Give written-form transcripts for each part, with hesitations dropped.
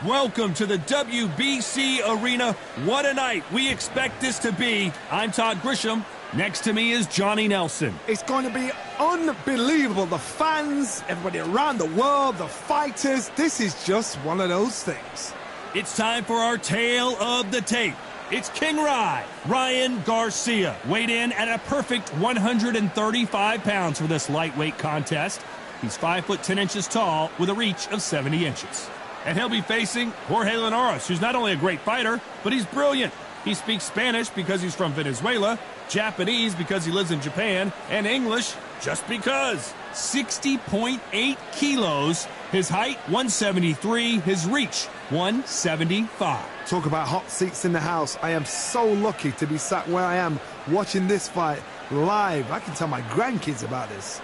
Welcome to the WBC arena. What a night we expect this to be. I'm Todd Grisham. Next to me is Johnny Nelson. It's going to be unbelievable. The fans, everybody around the world, the fighters. This is just one of those things. It's time for our tale of the tape. It's King Ryan Garcia, weighed in at a perfect 135 pounds for this lightweight contest. He's 5 foot 10 inches tall with a reach of 70 inches. And he'll be facing Jorge Linares, who's not only a great fighter, but he's brilliant. He speaks Spanish because he's from Venezuela, Japanese because he lives in Japan, and English just because. 60.8 kilos, his height 173, his reach 175. Talk about hot seats in the house. I am so lucky to be sat where I am watching this fight live. I can tell my grandkids about this.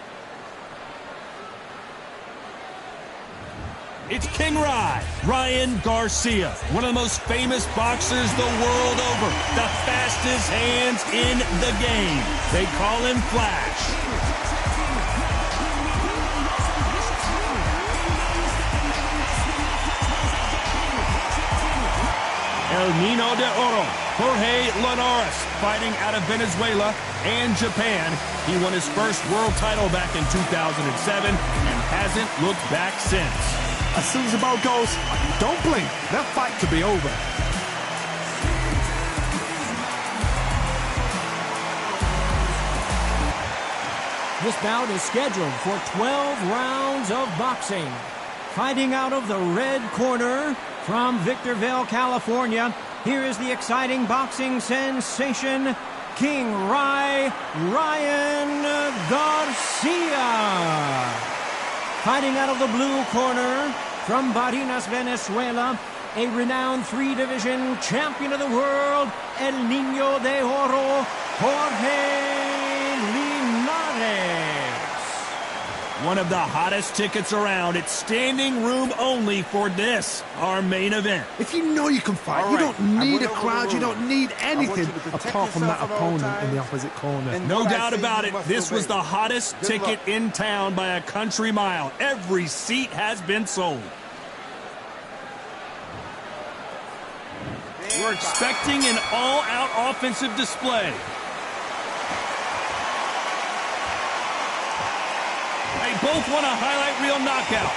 It's King Ryan Garcia, one of the most famous boxers the world over. The fastest hands in the game. They call him Flash. El Niño de Oro, Jorge Linares, fighting out of Venezuela and Japan. He won his first world title back in 2007 and hasn't looked back since. As soon as the ball goes, don't blink. That fight could be over. This bout is scheduled for 12 rounds of boxing. Fighting out of the red corner from Victorville, California, here is the exciting boxing sensation, King Ryan Garcia. Fighting out of the blue corner from Barinas, Venezuela, a renowned 3-division champion of the world, El Niño de Oro, Jorge Linares. One of the hottest tickets around. It's standing room only for this, our main event. If you know you can fight, you don't need a crowd, you don't need anything apart from that opponent in the opposite corner. No doubt about it, this was the hottest ticket in town by a country mile. Every seat has been sold. We're expecting an all-out offensive display. They both want a highlight reel knockout.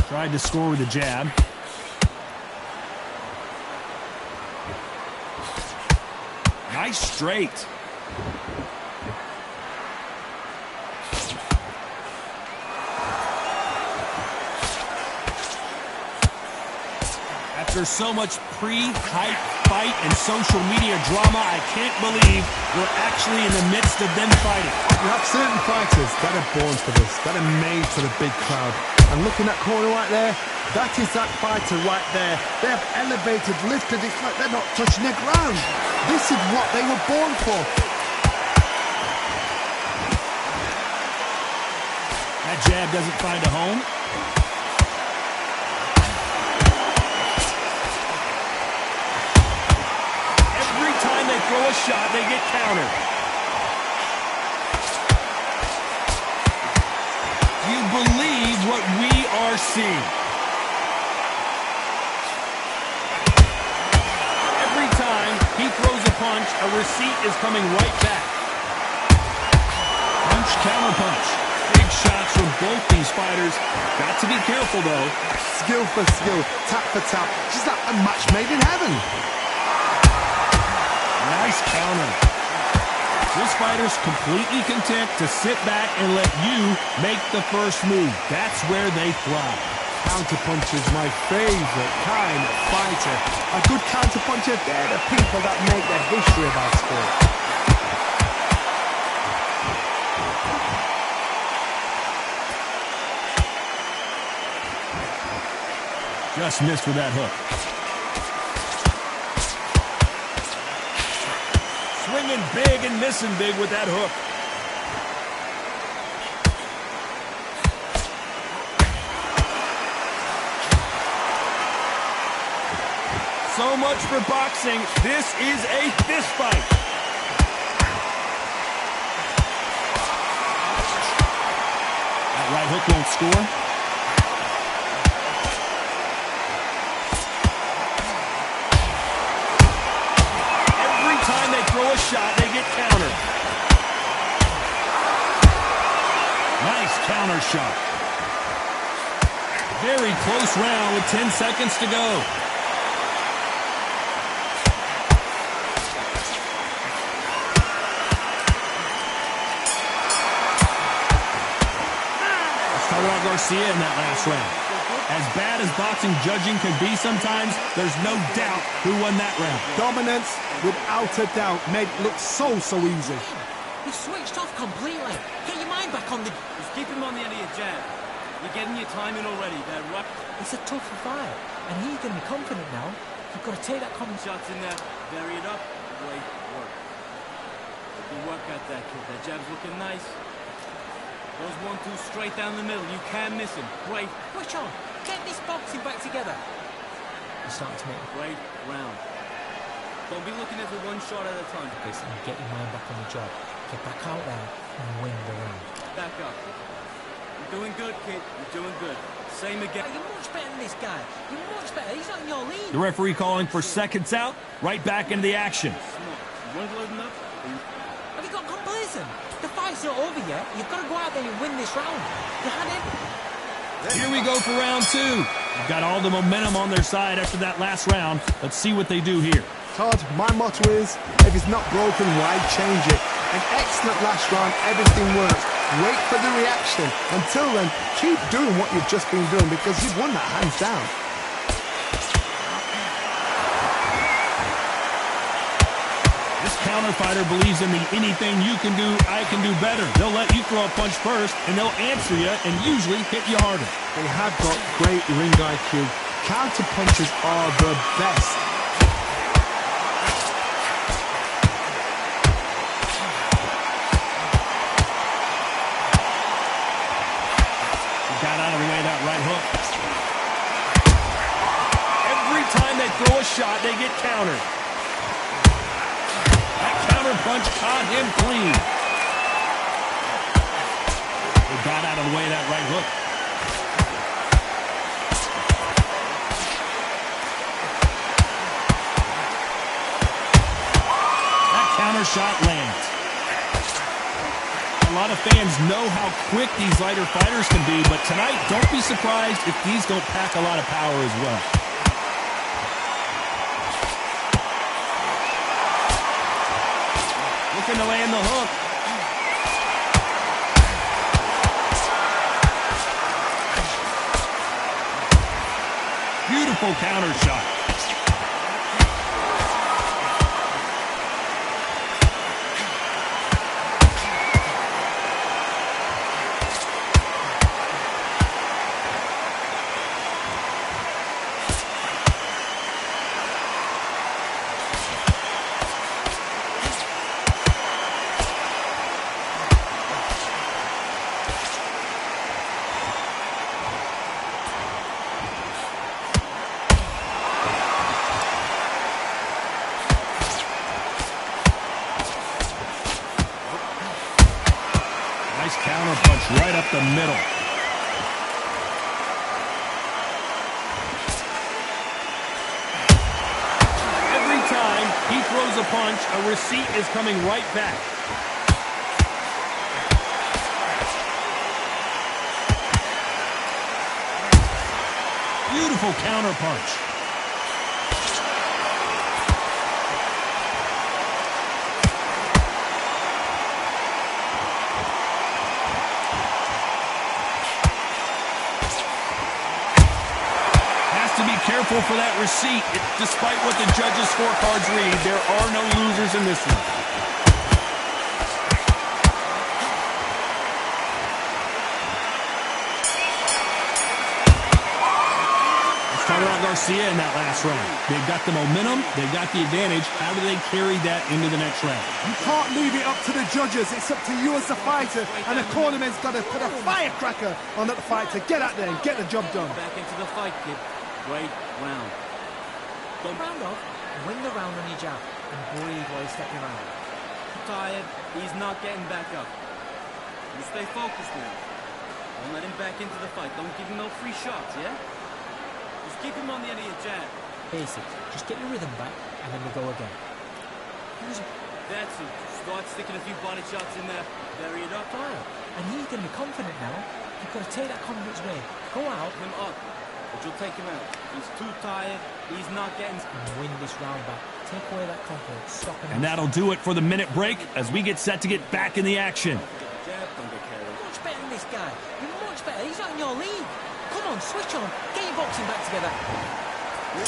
Tried to score with a jab. Nice straight. There's so much pre-hype fight and social media drama, I can't believe we're actually in the midst of them fighting. You have certain fighters that are born for this, that are made for the big crowd. And look in that corner right there, that is that fighter right there. They have elevated, lifted, it's like they're not touching the ground. This is what they were born for. That jab doesn't find a home. Throw a shot, they get countered. Do you believe what we are seeing? Every time he throws a punch, a receipt is coming right back. Punch, counter punch. Big shots from both these fighters. Got to be careful, though. Skill for skill, tap for tap. Just like a match made in heaven. Nice counter. This fighter's completely content to sit back and let you make the first move. That's where they thrive. Counterpuncher is my favorite kind of fighter. A good counterpuncher, they're the people that make the history of our sport. Just missed with that hook. Swinging big and missing big with that hook. So much for boxing. This is a fist fight. That right hook won't score. Every time they throw a shot, they get countered. Nice counter shot. Very close round with 10 seconds to go. Garcia in that last round. As bad as boxing judging can be sometimes, there's no doubt who won that round. Dominance, without a doubt, made it look so easy. He switched off completely. Get your mind back on the... Just keep him on the end of your jab. You're getting your timing already. That right. It's a tough fight, and he's going to be confident now. You've got to take that confidence. Shots in there. Bury it up. Great work. Good work at that kid. That jab's looking nice. Goes 1-2 straight down the middle. You can't miss him. Great. Push on. Get this boxing back together. You're starting to make a great round. Don't be looking at it one shot at a time. Listen, get your mind back on the job. Get back out there and win the round. Back up. You're doing good, kid. You're doing good. Same again. You're much better than this guy. You're much better. He's not in your league. The referee calling for seconds out. Right back into the action. You want to load enough? Have you got complacent? The fight's not over yet. You've got to go out there and win this round. You had him. Here we go for round two. They've got all the momentum on their side after that last round. Let's see what they do here. Todd, my motto is, if it's not broken, why change it? An excellent last round, everything works. Wait for the reaction. Until then, keep doing what you've just been doing because you've won that hands down. This counter fighter believes in the anything you can do, I can do better. They'll let you throw a punch first, and they'll answer you and usually hit you harder. They have got great ring IQ. Counter punches are the best. Got out of the way of that right hook. Every time they throw a shot, they get countered. Punch caught him clean. They got out of the way of that right hook. That counter shot lands. A lot of fans know how quick these lighter fighters can be, but tonight, don't be surprised if these don't pack a lot of power as well. Looking to land the hook. Beautiful counter shot. Nice counter punch right up the middle. Every time he throws a punch, a receipt is coming right back. Beautiful counter punch. Careful for that receipt. Despite what the judges' scorecards read, there are no losers in this one. Let's talk about Garcia in that last round. They've got the momentum. They've got the advantage. How do they carry that into the next round? You can't leave it up to the judges. It's up to you as the fighter. And the cornerman's got to put a firecracker on that fight to get out there and get the job done. Back into the fight, kid. Great round. Don't round off, win the round on your jab, and breathe while you step around. Tired, he's not getting back up. You stay focused now. Don't let him back into the fight. Don't give him no free shots, yeah? Just keep him on the end of your jab. Basics. Just get your rhythm back, and then we go again. That's it. Start sticking a few body shots in there. Bury it up. Fine. And he's going to be confident now. You've got to take that confidence away. Go out. Him up. But you'll take him out. He's too tired. He's not getting... And win this round back. Take away that confidence. Stop him. And that'll do it for the minute break as we get set to get back in the action. Jab, don't get carried. Much better than this guy. You're much better. He's not in your league. Come on, switch on. Get your boxing back together.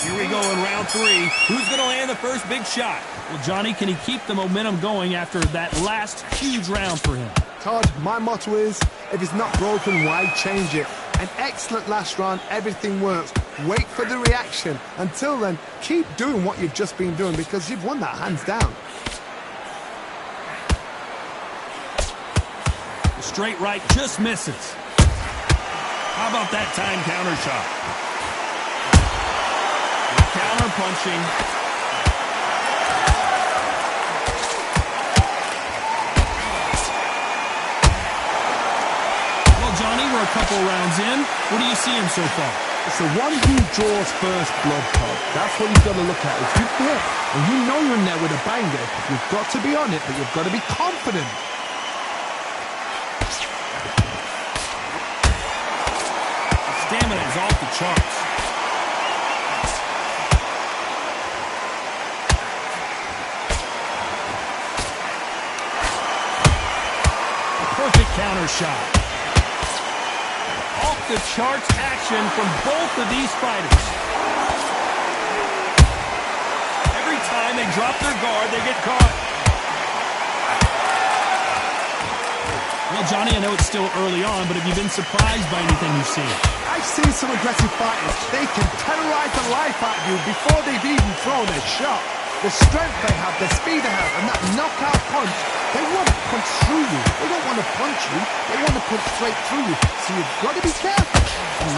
Here we go in round 3. Who's going to land the first big shot? Well, Johnny, can he keep the momentum going after that last huge round for him? Todd, my motto is, if it's not broken, why change it? An excellent last round, everything works. Wait for the reaction. Until then, keep doing what you've just been doing because you've won that hands down. The straight right just misses. How about that time counter shot? Counter punching. Well, Johnny, we're a couple rounds in. What do you see him so far? It's the one who draws first blood, Todd. That's what you've got to look at. If you hit and you know you're in there with a banger, you've got to be on it, but you've got to be confident. The stamina is off the charts. Perfect counter shot. Off the charts action from both of these fighters. Every time they drop their guard, they get caught. Well, Johnny, I know it's still early on, but have you been surprised by anything you've seen? I've seen some aggressive fighters. They can terrorize the life out of you before they've even thrown a shot. The strength they have, the speed they have, and that knockout punch, they want to punch through you. They don't want to punch you. They want to punch straight through you. So you've got to be careful.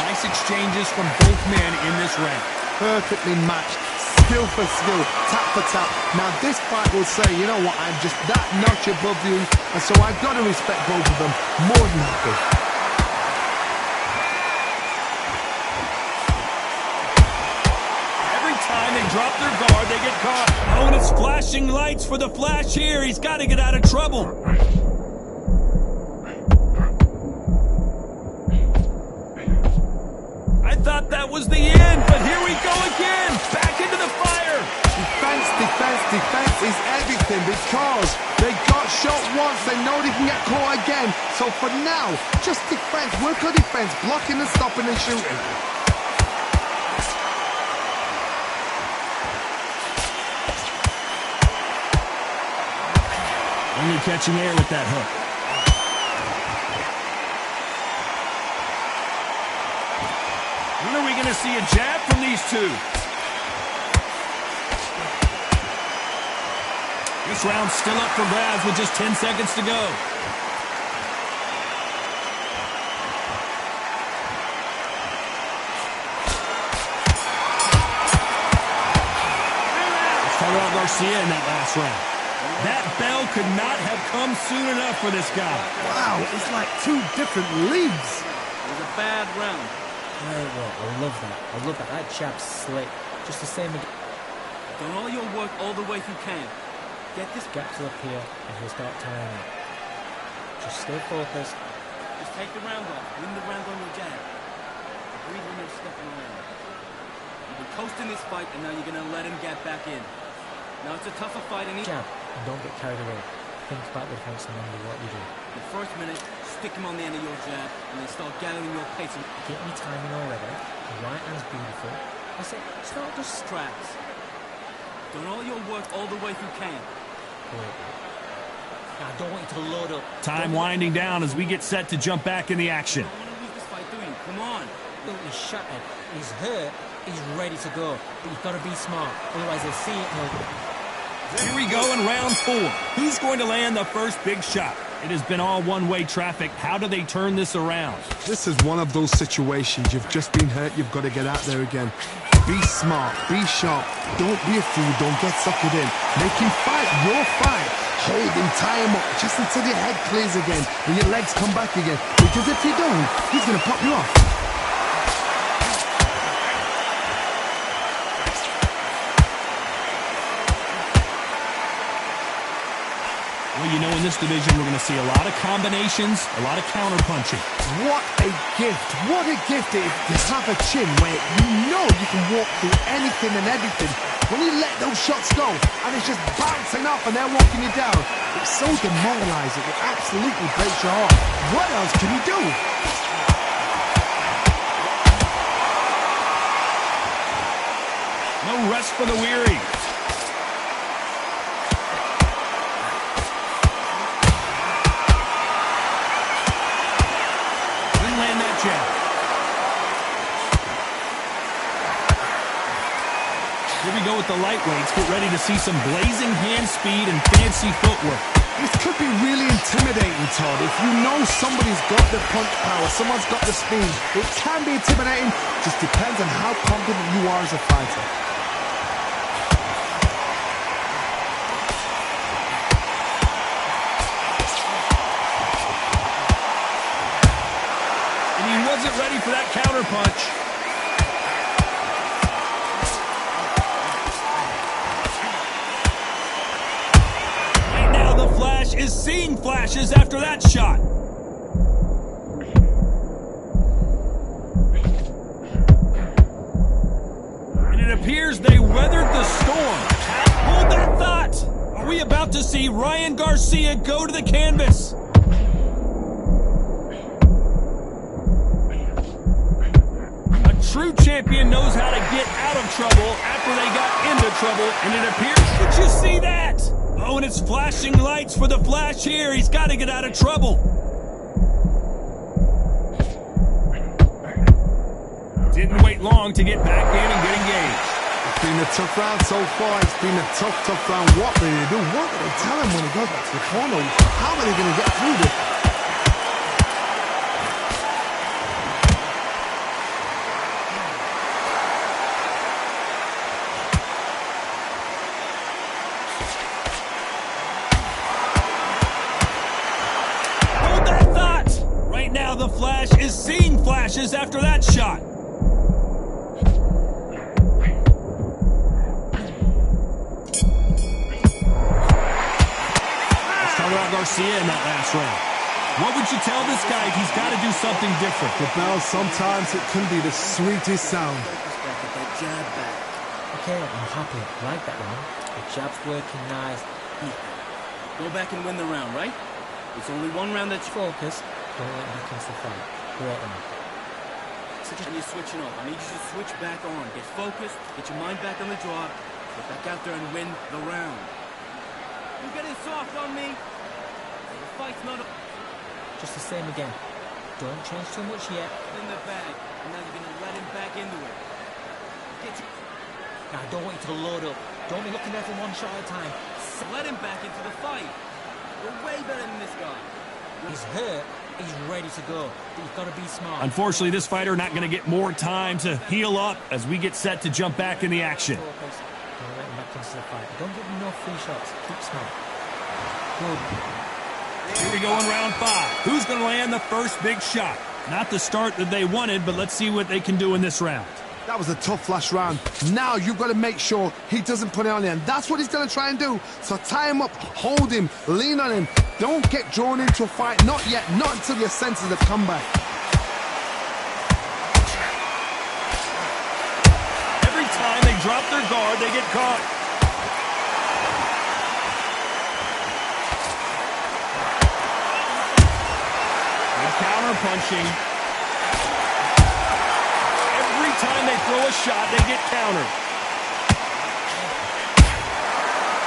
Nice exchanges from both men in this round. Perfectly matched. Skill for skill. Tap for tap. Now this fight will say, you know what, I'm just that notch above you. And so I've got to respect both of them more than happy. They drop their guard, they get caught. Oh, and it's flashing lights for the flash here. He's got to get out of trouble. I thought that was the end, but here we go again. Back into the fire. Defense, defense, defense is everything because they got shot once. They know they can get caught again. So for now, just defense. Work on defense. Blocking and stopping and shooting. Only catching air with that hook. When are we going to see a jab from these two? This round's still up for grabs with just 10 seconds to go. Let's talk about Garcia in that last round. That bell could not have come soon enough for this guy. Wow, it's like two different leagues. It was a bad round. I love that. I love that. That jab's slick. Just the same again. Done all your work all the way through camp. Get this gap to up here, and he'll start tying it. Just stay focused. Just take the round off. Win the round on your jab. Breathe when you're stepping around. You've been coasting this fight, and now you're going to let him get back in. Now it's a tougher fight and jab, and don't get carried away. Think about the defense and remember what you do. The first minute, stick him on the end of your jab, and then start gathering your pace. Get me timing already. The right hand's beautiful. I say, start just straps. Done all your work all the way through camp. Great. Now I don't want you to load up. Time winding down as we get set to jump back in the action. I don't want to lose this fight doing. Come on. Look, he's shattered. He's hurt. He's ready to go. But you've got to be smart. Otherwise they see it and they'll... Here we go in round 4. Who's going to land the first big shot? It has been all one-way traffic. How do they turn this around? This is one of those situations. You've just been hurt. You've got to get out there again. Be smart. Be sharp. Don't be a fool. Don't get suckered in. Make him fight your fight. Hold him, tie him up, just until your head clears again and your legs come back again. Because if you don't, he's to pop you off. Well, you know, in this division, we're going to see a lot of combinations, a lot of counter-punching. What a gift. What a gift it is to have a chin where you know you can walk through anything and everything. When you let those shots go, and it's just bouncing off and they're walking you down, it's so demoralizing. It absolutely breaks your heart. What else can you do? No rest for the weary. Here we go with the lightweights. Get ready to see some blazing hand speed and fancy footwork. This could be really intimidating, Todd. If you know somebody's got the punch power, someone's got the speed, it can be intimidating. Just depends on how confident you are as a fighter. And he wasn't ready for that counter punch. Is seeing flashes after that shot. And it appears they weathered the storm. Hold that thought. Are we about to see Ryan Garcia go to the canvas? A true champion knows how to get out of trouble after they got into trouble, and it appears, did you see that? Oh, and it's flashing lights for the Flash here. He's got to get out of trouble. Didn't wait long to get back in and get engaged. It's been a tough round so far. It's been a tough round. What will they do? What will they tell him when he goes back to the corner? How are they going to get through this? The Flash is seeing flashes after that shot. Let's talk about Garcia in that last round. What would you tell this guy if he's got to do something different? The bell, sometimes it can be the sweetest sound. Okay, I'm happy. I like that one. The jab's working nice. Go back and win the round, right? It's only one round that's focused. Don't let him cancel the fight. Great one. And you're switching off. I need you to switch back on. Get focused. Get your mind back on the job. Get back out there and win the round. You're getting soft on me. The fight's not... Just the same again. Don't change too much yet. In the bag. And now you're going to let him back into it. Now, I don't want you to load up. Don't be looking there for one shot at a time. Let him back into the fight. You're way better than this guy. He's hurt. He's ready to go. But you've got to be smart. Unfortunately, this fighter not going to get more time to heal up as we get set to jump back in the action. Don't let him back into the fight. Don't give him no free shots. Keep smart. Good. Here we go in round 5. Who's going to land the first big shot? Not the start that they wanted, but let's see what they can do in this round. That was a tough last round. Now you've got to make sure he doesn't put it on you, and that's what he's going to try and do. So tie him up, hold him, lean on him. Don't get drawn into a fight. Not yet. Not until your senses have come back. Every time they drop their guard, they get caught. Good counter punching. Time they throw a shot, they get countered.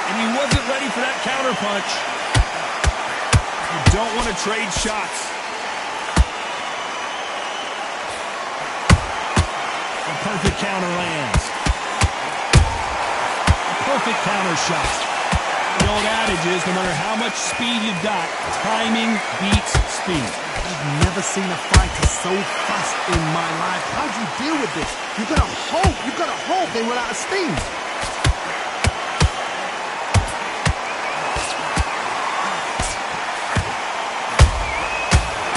And he wasn't ready for that counter punch. You don't want to trade shots. A perfect counter lands. A perfect counter shot. The old adage is, no matter how much speed you've got, timing beats speed. I've never seen a fighter so fast in my life. How do you deal with this? You've got to hope they run out of steam.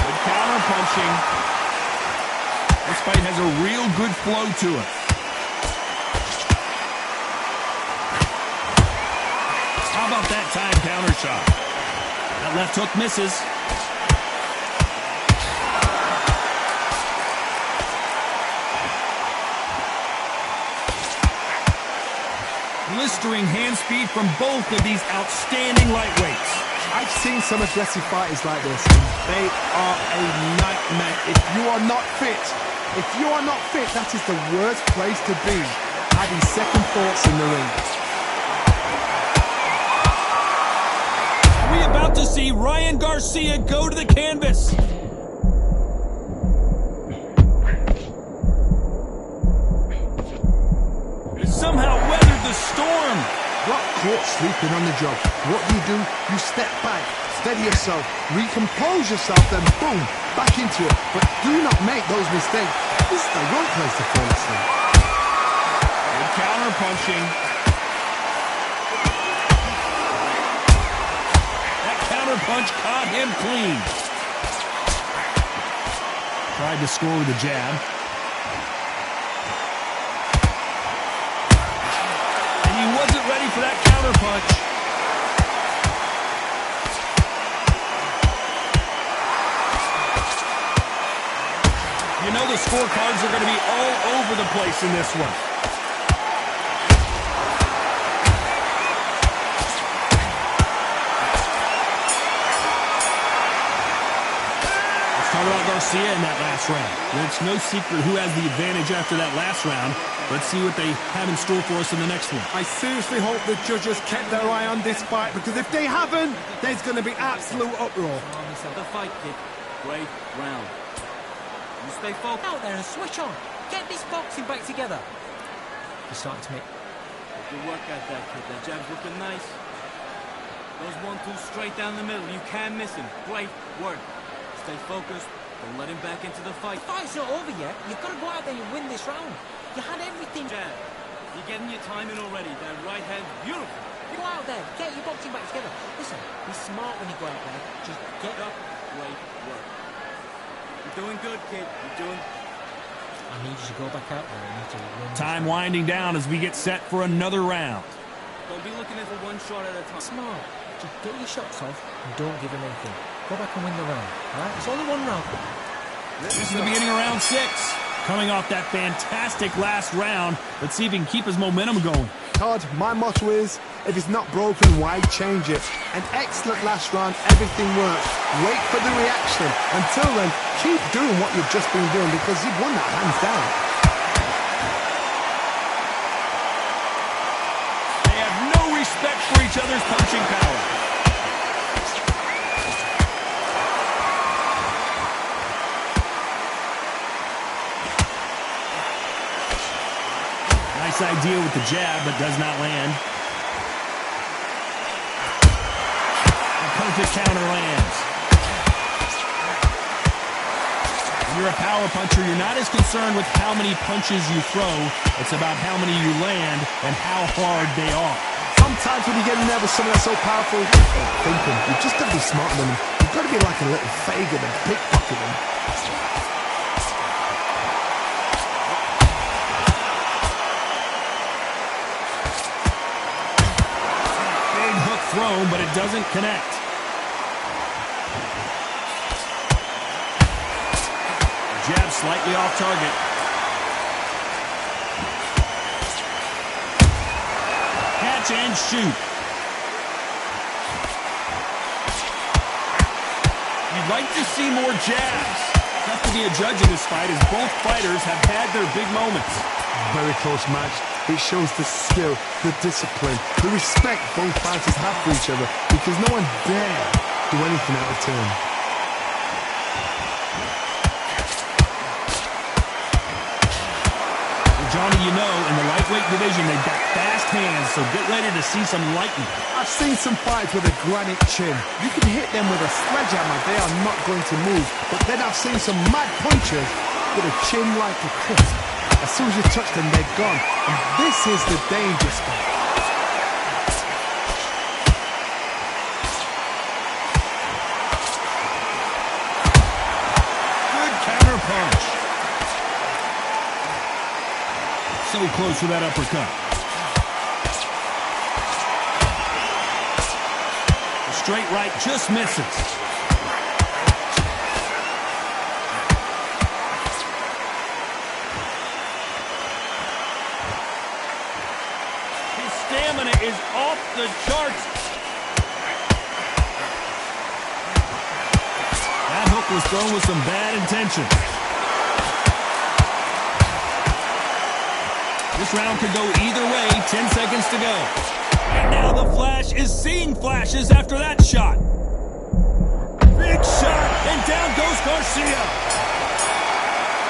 Good counter punching. this fight has a real good flow to it. How about that time counter shot? That left hook misses. Blistering hand speed from both of these outstanding lightweights. I've seen some aggressive fighters like this, and they are a nightmare. If you are not fit, that is the worst place to be, having second thoughts in the ring. Are we about to see Ryan Garcia go to the canvas? Somehow weathered the storm. Got caught sleeping on the job. What do? You step back, steady yourself, recompose yourself, then boom, back into it. But do not make those mistakes. This is the wrong place to fall asleep. Good counter punching. That counter punch caught him clean. Tried to score with a jab. He wasn't ready for that counter punch. You know the scorecards are going to be all over the place in this one. Let's talk about Garcia in that last round. It's no secret who has the advantage after that last round. Let's see what they have in store for us in the next one. I seriously hope the judges kept their eye on this fight, because if they haven't, there's going to be absolute uproar. The fight, kid. Great round. You stay focused. Out there and switch on. Get this boxing back together. You're starting to make... Good work at that, kid. That jab's looking nice. Those 1-2 straight down the middle. You can't miss him. Great work. Stay focused. Don't let him back into the fight. The fight's not over yet. You've got to go out there and win this round. You had everything. Jab. You're getting your time in already. That right hand, beautiful. Go out there. Get your boxing back together. Listen, be smart when you go out there. Just get up. Great work. You're doing good, kid. You're doing... I need you to go back out there. I need to win. Time winding down as we get set for another round. Don't be looking at for one shot at a time. Smart. Just get your shots off and don't give him anything. Go back and win the round. All right? It's only one round. This is the beginning of round 6. Coming off that fantastic last round, let's see if he can keep his momentum going. Todd, my motto is, if it's not broken, why change it? An excellent last round, everything works. Wait for the reaction. Until then, keep doing what you've just been doing, because you've won that hands down. They have no respect for each other's punching power. Nice idea with the jab, but does not land. A perfect counter lands. When you're a power puncher, you're not as concerned with how many punches you throw. It's about how many you land and how hard they are. Sometimes when you get in there with someone that's so powerful, thinking, you've just got to be smarter than them. You've got to be like a little faggot and pickpocket them. Thrown, but it doesn't connect. Jab slightly off target. Catch and shoot. You'd like to see more jabs. Tough to be a judge in this fight, as both fighters have had their big moments. Very close match. It shows the skill, the discipline, the respect both fighters have for each other, because no one dare do anything out of turn. Well, Johnny, you know, in the lightweight division, they've got fast hands, so get ready to see some lightning. I've seen some fights with a granite chin. You can hit them with a sledgehammer, they are not going to move. But then I've seen some mad punchers with a chin like a crisp. As soon as you touch them, they're gone. And this is the danger spot. Good counter punch. So close with that uppercut. The straight right just misses. His stamina is off the charts. That hook was thrown with some bad intention. This round could go either way. 10 seconds to go. And now the Flash is seeing flashes after that shot. Big shot, and down goes Garcia.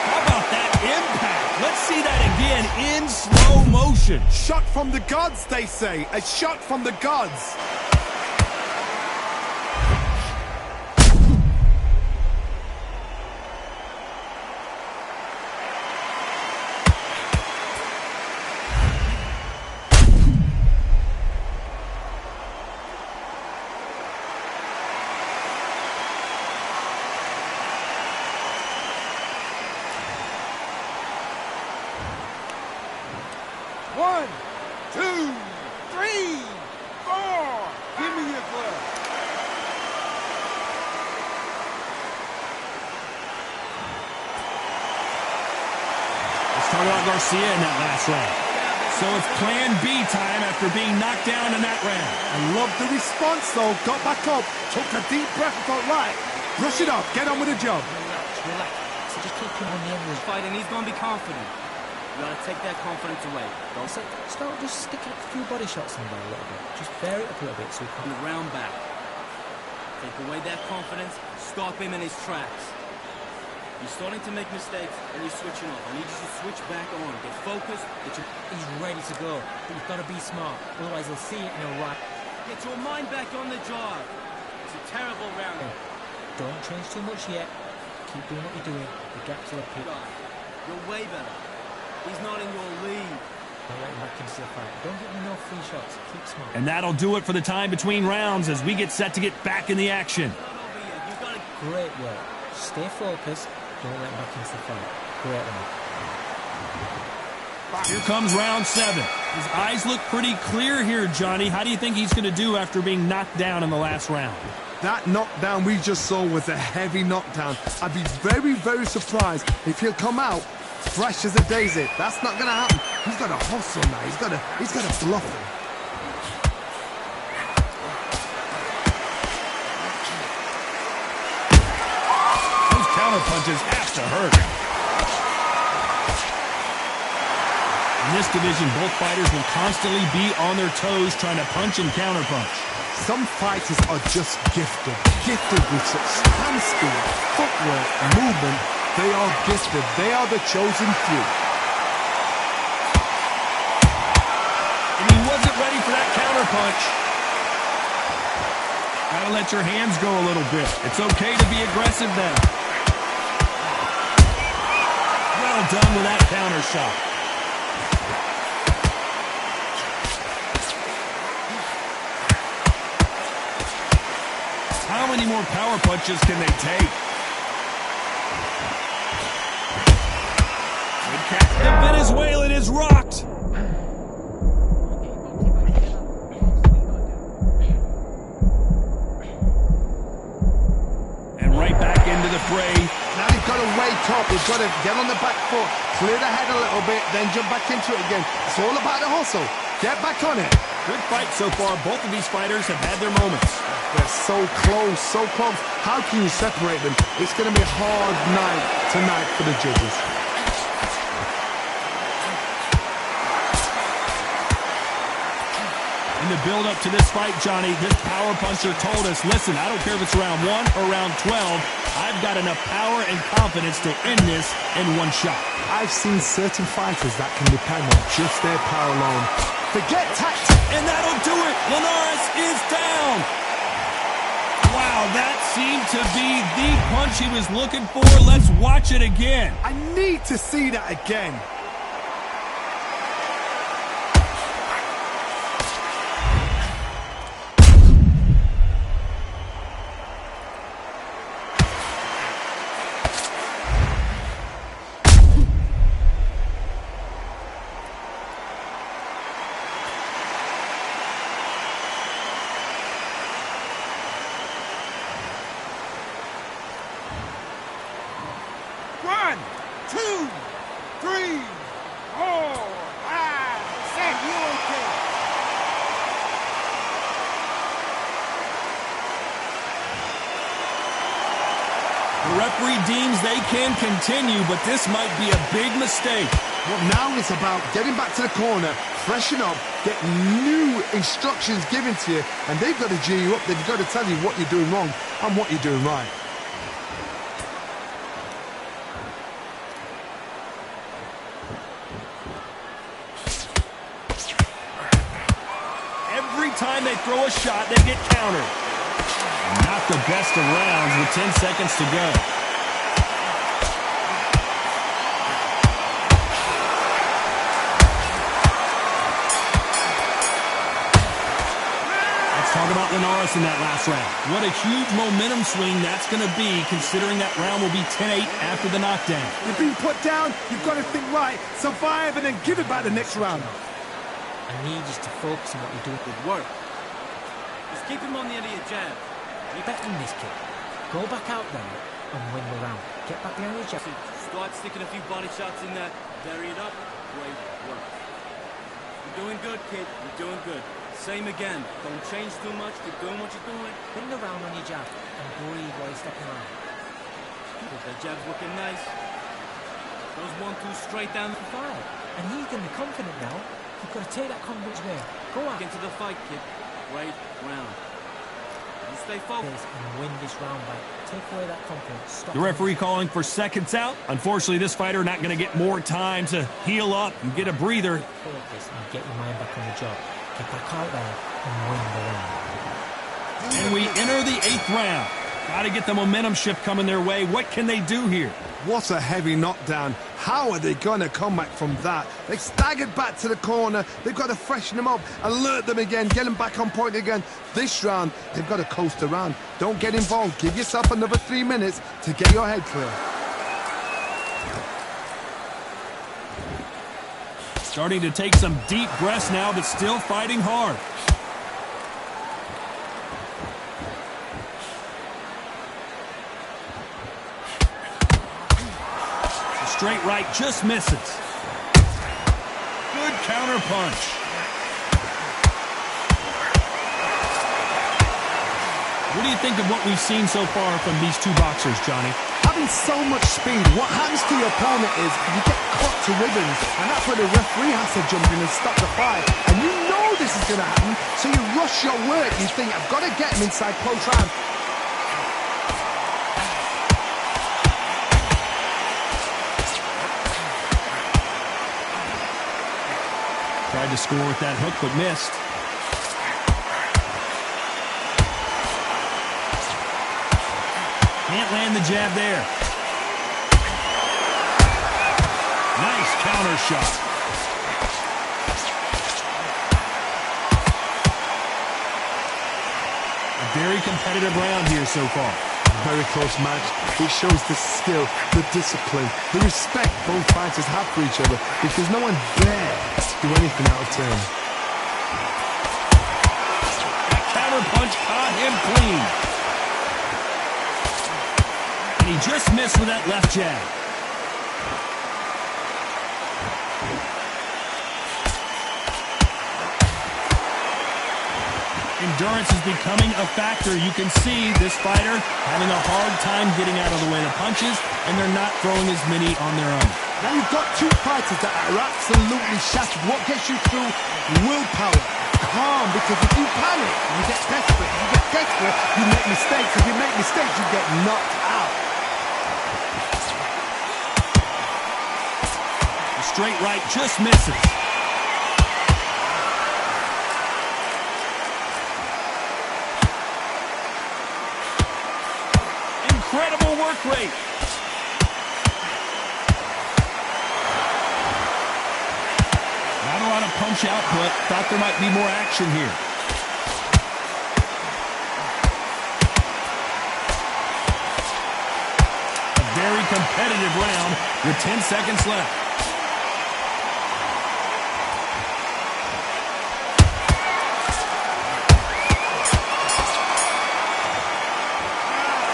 How about that impact? Let's see that again in slow motion. Shot from the gods, they say. A shot from the gods. One, two, three, four. Give me your glove. Let's talk about Garcia in that last round. So it's plan B time after being knocked down in that round. I love the response, though. Got back up, took a deep breath and thought, right, brush it off, get on with the job. Relax. So just keep him on the end of his Fight, and he's going to be confident. You got to take that confidence away. Don't So start just sticking a few body shots in there a little bit. Just vary it up a little bit so he can... the round back. Take away that confidence. Stop him in his tracks. You're starting to make mistakes, and you're switching off. I need you to switch back on. Get focused. He's ready to go, but you've got to be smart. Otherwise, he'll see it and he'll right. Get your mind back on the job. It's a terrible round. Don't change too much yet. Keep doing what you're doing. The gaps are up here. You're way better. He's not in your league. Don't let him back into the fight. Don't give him no free shots. Keep smart. And that'll do it for the time between rounds as we get set to get back in the action. You've got to... Great work. Stay focused. Don't let him back into the fight. Great one. Here comes round 7. His eyes look pretty clear here, Johnny. How do you think he's going to do after being knocked down in the last round? That knockdown we just saw was a heavy knockdown. I'd be very, very surprised if he'll come out fresh as a daisy. That's not going to happen. He's got to hustle now. He's got to bluff him. Those counter punches have to hurt. In this division, both fighters will constantly be on their toes trying to punch and counter punch. Some fighters are just gifted with such stand speed, footwork, movement. They are gifted. They are the chosen few. And he wasn't ready for that counter punch. Gotta let your hands go a little bit. It's okay to be aggressive then. Well done with that counter shot. How many more power punches can they take? The Venezuelan is rocked. And right back into the fray. Now he's got to wake up. He's got to get on the back foot, clear the head a little bit, then jump back into it again. It's all about the hustle. Get back on it. Good fight so far. Both of these fighters have had their moments. They're so close, so close. How can you separate them? It's going to be a hard night tonight for the judges. In the build-up to this fight, Johnny, this power puncher told us, listen, I don't care if it's round 1 or round 12, I've got enough power and confidence to end this in one shot. I've seen certain fighters that can depend on just their power alone. Forget tactics. And that'll do it. Linares is down. Wow, that seemed to be the punch he was looking for. Let's watch it again. I need to see that again. 2, 3, 4, 5, 6. You okay? The referee deems they can continue, but this might be a big mistake. Well, now it's about getting back to the corner, freshen up, get new instructions given to you, and they've got to G you up. They've got to tell you what you're doing wrong and what you're doing right. Every time they throw a shot, they get countered. Not the best of rounds with 10 seconds to go. Let's talk about Linares in that last round. What a huge momentum swing that's going to be, considering that round will be 10-8 after the knockdown. You've been put down, you've got to think right, survive, and then give it back the next round. I need you to focus on what you're doing. Good work. Just keep him on the end of your jab. You bet on this, kid. Go back out there and win the round. Get back behind your jab. Start sticking a few body shots in there. Bury it up. Great work. You're doing good, kid. You're doing good. Same again. Don't change too much. Keep doing what you're doing. Win the round on your jab and breathe while you're stepping around. Good. That jab's looking nice. Those 1-2 straight down the Fire. And he's going to be confident now. You've got to take that confidence away. Go out. Get into the fight, kid. Great round. You stay focused. And win this round by take away that confidence. Stop. The referee calling for seconds out. Unfortunately, this fighter not going to get more time to heal up and get a breather. Focus and get your mind back on the job. Get back out there and win the round. And we enter the 8th round. Got to get the momentum shift coming their way. What can they do here? What a heavy knockdown. How are they going to come back from that? They've staggered back to the corner. They've got to freshen them up, alert them again, get them back on point again. This round, they've got to coast around. Don't get involved. Give yourself another 3 minutes to get your head clear. Starting to take some deep breaths now, but still fighting hard. Straight right just misses. Good counter punch. What do you think of what we've seen so far from these two boxers, Johnny? Having so much speed, what happens to your opponent is you get cut to ribbons, and that's where the referee has to jump in and stop the fight. And you know this is going to happen, so you rush your work. You think, I've got to get him inside close round. Tried to score with that hook, but missed. Can't land the jab there. Nice counter shot. A very competitive round here so far. Very close match. It shows the skill, the discipline, the respect both fighters have for each other, because no one dares do anything out of turn. That counter punch caught him clean. And he just missed with that left jab. Endurance is becoming a factor. You can see this fighter having a hard time getting out of the way of punches, and they're not throwing as many on their own. Now you've got two fighters that are absolutely shattered. What gets you through? Willpower. Calm, because if you panic, you get desperate. If you get desperate, you make mistakes. If you make mistakes, you get knocked out. The straight right just misses. Incredible work rate. Not a lot of punch output. Thought there might be more action here. A very competitive round with 10 seconds left.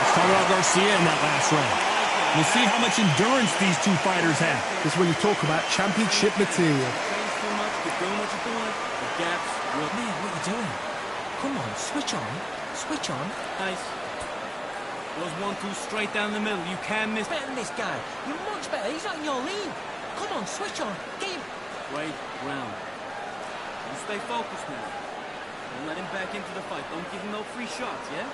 Let's talk about Garcia in that last round. We'll see how much endurance these two fighters have. This is when you talk about championship material. Change too much, keep doing what you're doing. The gaps will... Man, what are you doing? Come on, switch on. Switch on. Nice. Those 1-2 straight down the middle. You can't miss. Better than this guy. You're much better. He's not in your league. Come on, switch on. Get him. Great round. You stay focused now. Don't let him back into the fight. Don't give him no free shots, yeah?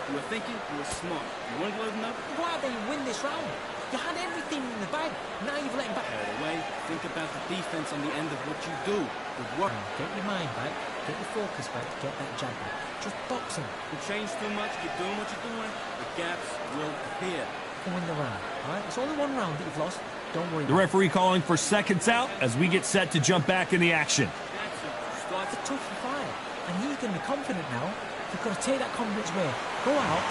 You were thinking, you were smart. You weren't loading up. Go out there and win this round. You had everything in the bag. Now you've let him back. Right away. Think about the defense on the end of what you do. Good work. Get your mind back. Get your focus back. Get that jab back. Just box him. You change too much. Keep doing what you're doing. The gaps will appear. You can win the round. All right? It's only one round that you've lost. Don't worry. The referee calling for seconds out as we get set to jump back in the action. It's a tough fight, and he's going to be confident now. You've got to take that confidence away. Go out.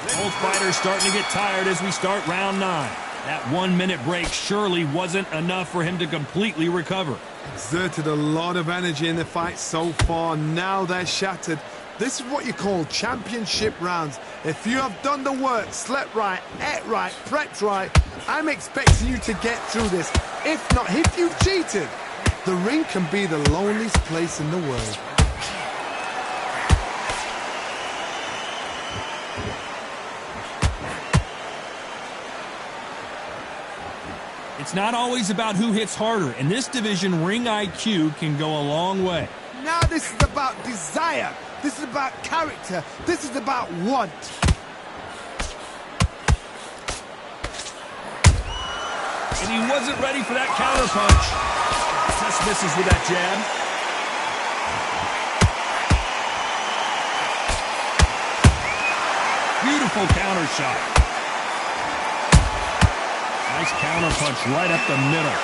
Both fighters starting to get tired as we start round 9. That 1-minute break surely wasn't enough for him to completely recover. Exerted a lot of energy in the fight so far. Now they're shattered. This is what you call championship rounds. If you have done the work, slept right, ate right, prepped right, I'm expecting you to get through this. If not, if you've cheated, the ring can be the loneliest place in the world. It's not always about who hits harder. In this division, ring IQ can go a long way. Now this is about desire. This is about character. This is about want. And he wasn't ready for that counter punch. Just misses with that jab. Beautiful counter shot. Nice counter punch right up the middle.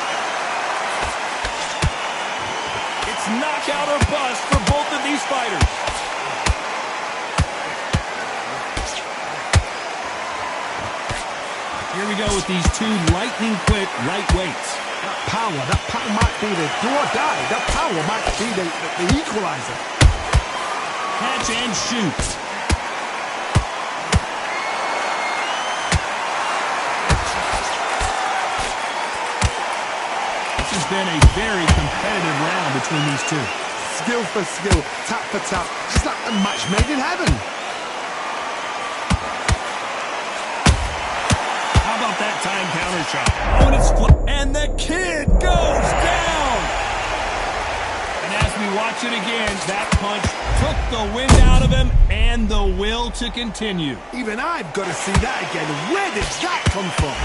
It's knockout or bust for both of these fighters. Here we go with these two lightning-quick lightweights. That power might be the do or die. That power might be the equalizer. Catch and shoot. This has been a very competitive round between these two. Skill for skill, tap for tap, just like a match made in heaven. How about that time counter shot? Oh, and it's and the kid goes down. And as we watch it again, that punch took the wind out of him and the will to continue. Even I've got to see that again. Where did that come from?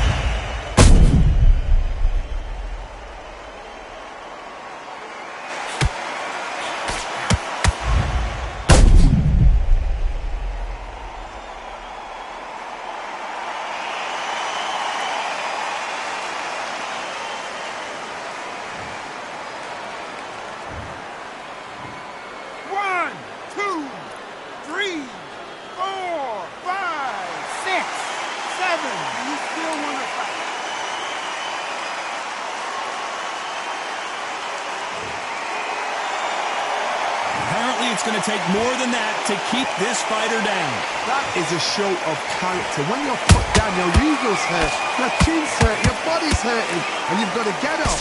It's going to take more than that to keep this fighter down. That is a show of character. When you're put down, your ego's hurt, your chin's hurt, your body's hurting, and you've got to get up,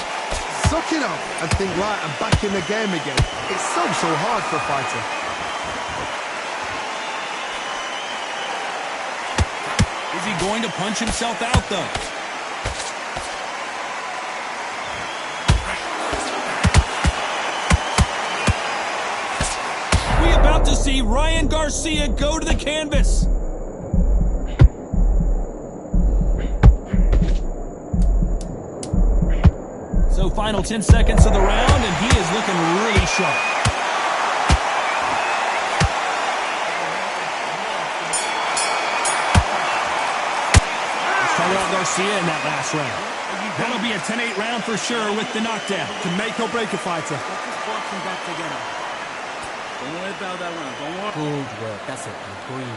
suck it up, and think, right, I'm back in the game again. It's so hard for a fighter. Is he going to punch himself out, though? To see Ryan Garcia go to the canvas. So final 10 seconds of the round, and he is looking really sharp. Let's talk about Garcia in that last round. That'll be a 10-8 round for sure with the knockdown. To make or break a fighter. Let's just box them back together. Don't worry about that round. Don't worry. Good work. That's it. Breathe.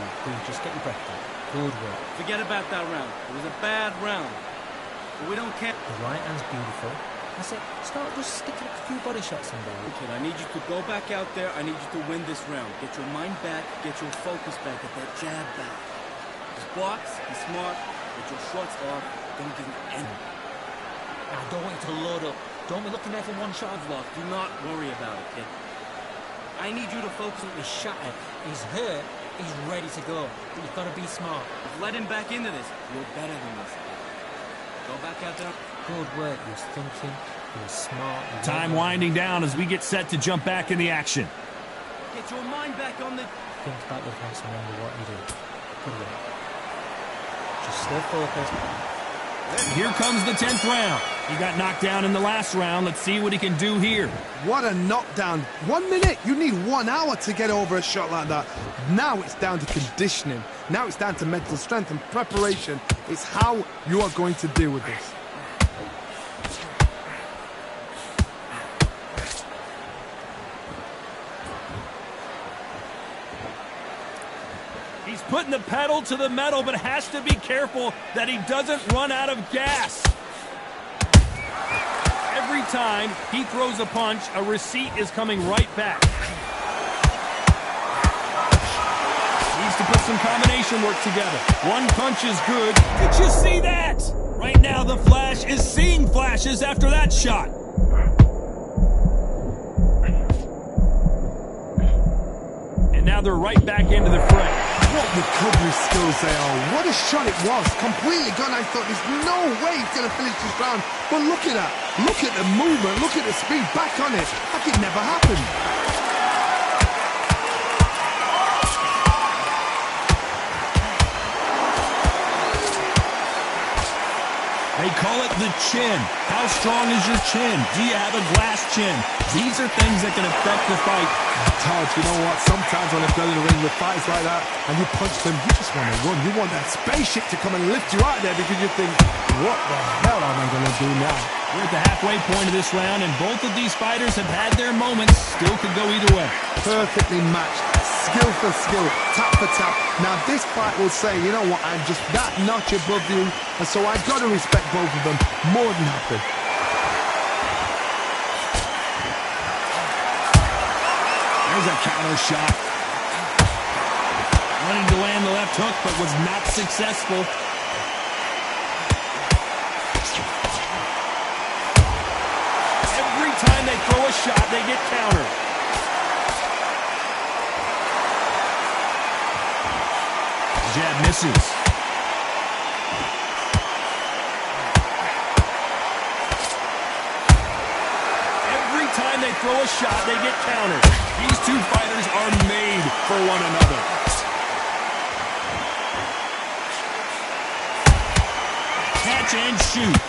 Just get your breath back. Good work. Forget about that round. It was a bad round. But we don't care. The right hand's beautiful. That's it. Start just sticking a few body shots in there. Kid, I need you to go back out there. I need you to win this round. Get your mind back. Get your focus back. Get that jab back. Just box, be smart, get your shots off, don't give him any. I don't want you to load up. Don't be looking there for one shot. Look, do not worry about it, kid. I need you to focus on He's shattered. He's hurt. He's ready to go. But you've got to be smart. let him back into this. You're better than this. Go back out there. Good work. He was thinking. He was smart. Time winding down as we get set to jump back in the action. Get your mind back on the... Think about your defense and remember what you do. Good work. Just stay focused. Here comes the 10th round. He got knocked down in the last round. Let's see what he can do here. What a knockdown. 1 minute. You need 1 hour to get over a shot like that. Now it's down to conditioning. Now it's down to mental strength and preparation. It's how you are going to deal with this. He's putting the pedal to the metal, but has to be careful that he doesn't run out of gas. Every time he throws a punch, a receipt is coming right back. Needs to put some combination work together. One punch is good. Did you see that? Right now, the Flash is seeing flashes after that shot. And now they're right back into the fray. What recovery skills they are. What a shot it was. Completely gone. I thought there's no way he's going to finish this round. But look at that. Look at the movement. Look at the speed. Back on it. Like it never happened. They call it the chin. How strong is your chin? Do you have a glass chin? These are things that can affect the fight. Todd, you know what? Sometimes when I've done in the ring with fights like that, and you punch them, you just want to run. You want that spaceship to come and lift you out there because you think, what the hell am I going to do now? We're at the halfway point of this round, and both of these fighters have had their moments. Still could go either way. Perfectly matched. Skill for skill. Tap for tap. Now this fight will say, you know what? I'm just that notch above you, and so I've got to respect both of them more than happy. There's a counter shot. Wanting to land the left hook, but was not successful. Every time they throw a shot, they get countered. Jab misses. Every time they throw a shot, they get countered. These two fighters are made for one another. Catch and shoot.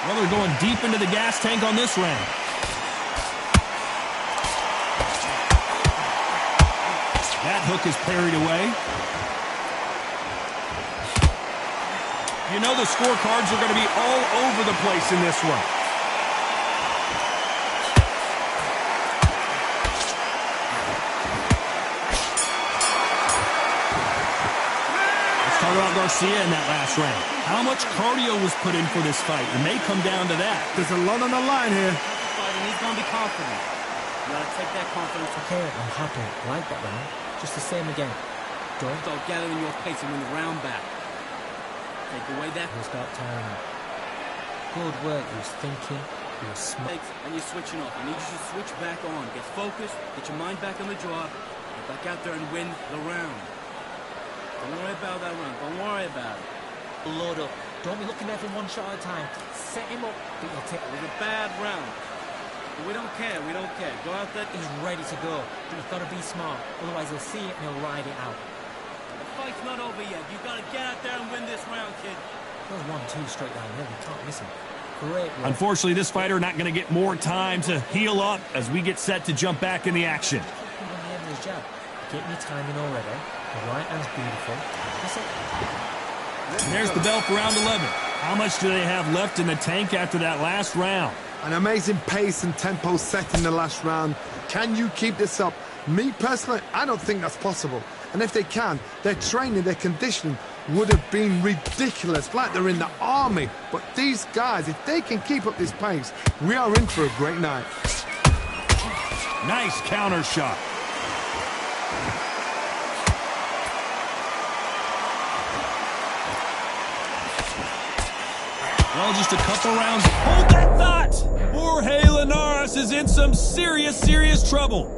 Well, they're going deep into the gas tank on this round. That hook is parried away. You know the scorecards are going to be all over the place in this one. Let's talk about Garcia in that last round. How much cardio was put in for this fight? It may come down to that. There's a lot on the line here. And he's going to be confident. You got to take that confidence. Okay, I'm happy. I like that round. Just the same again. Don't Start gathering your pace and win the round back. Take away that. He'll start tiring. Good work. He was thinking. He was smart. And you're switching off. I need you to switch back on. Get focused. Get your mind back on the job. Get back out there and win the round. Don't worry about that round. Don't worry about it. Load up. Don't be looking there for one shot at a time. Set him up. But you'll take. It was a bad round. But we don't care. We don't care. Go out there. He's ready to go. But you've got to be smart. Otherwise, he'll see it and he'll ride it out. The fight's not over yet. You got to get out there and win this round, kid. There's 1-2 straight down there. You can't miss him. Great work. Unfortunately, this fighter not going to get more time to heal up as we get set to jump back in the action. On the end of his jab. Getting your timing already. The right hand's beautiful. That's it. And there's the bell for round 11. How much do they have left in the tank after that last round? An amazing pace and tempo set in the last round. Can you keep this up? Me personally, I don't think that's possible. And if they can, their training, their conditioning would have been ridiculous, like they're in the army. But these guys, if they can keep up this pace, we are in for a great night. Nice counter shot. Well, just a couple rounds. Hold that thought! Jorge Linares is in some serious, serious trouble.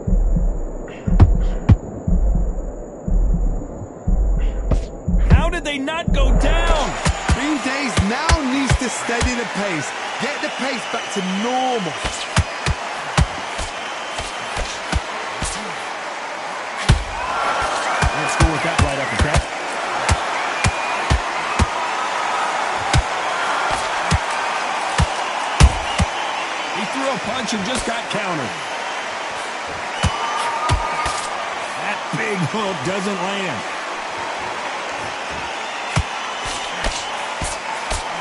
How did they not go down? Green Days now needs to steady the pace. Get the pace back to normal. Let's go with that right uppercut. He threw a punch and just got countered. That big hook doesn't land.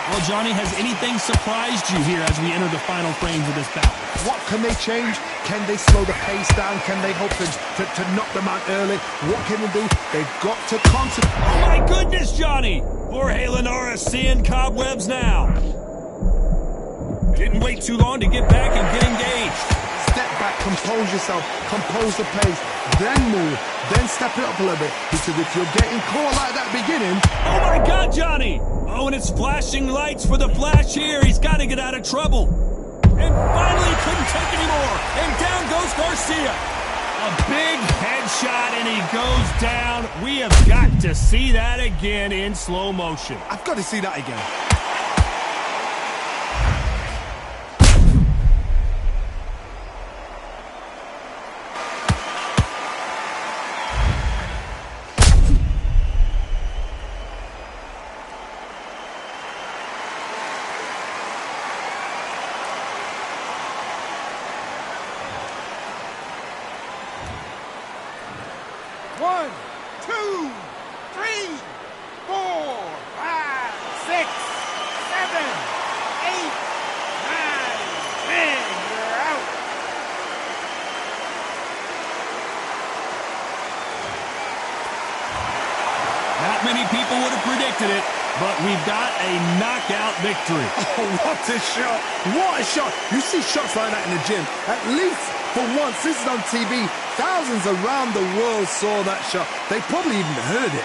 Well, Johnny, has anything surprised you here as we enter the final frames of this bout? What can they change? Can they slow the pace down? Can they hope to knock them out early? What can they do? They've got to concentrate. Oh, my goodness, Johnny! Jorge Linares seeing cobwebs now. Didn't wait too long to get back and get engaged. Step back, compose yourself, compose the pace, then move, then step it up a little bit. Because if you're getting caught like that beginning... Oh, my God, Johnny! Oh, and it's flashing lights for the flash here. He's got to get out of trouble. And finally, he couldn't take anymore. And down goes Garcia. A big headshot, and he goes down. We have got to see that again in slow motion. I've got to see that again. One, two, three, 4, 5, 6, 7, 8, 9, 10. You're out. Not many people would have predicted it, but we've got a knockout victory. Oh, what a shot! What a shot! You see shots like that in the gym. At least for once, this is on TV. Thousands around the world saw that shot. They probably even heard it.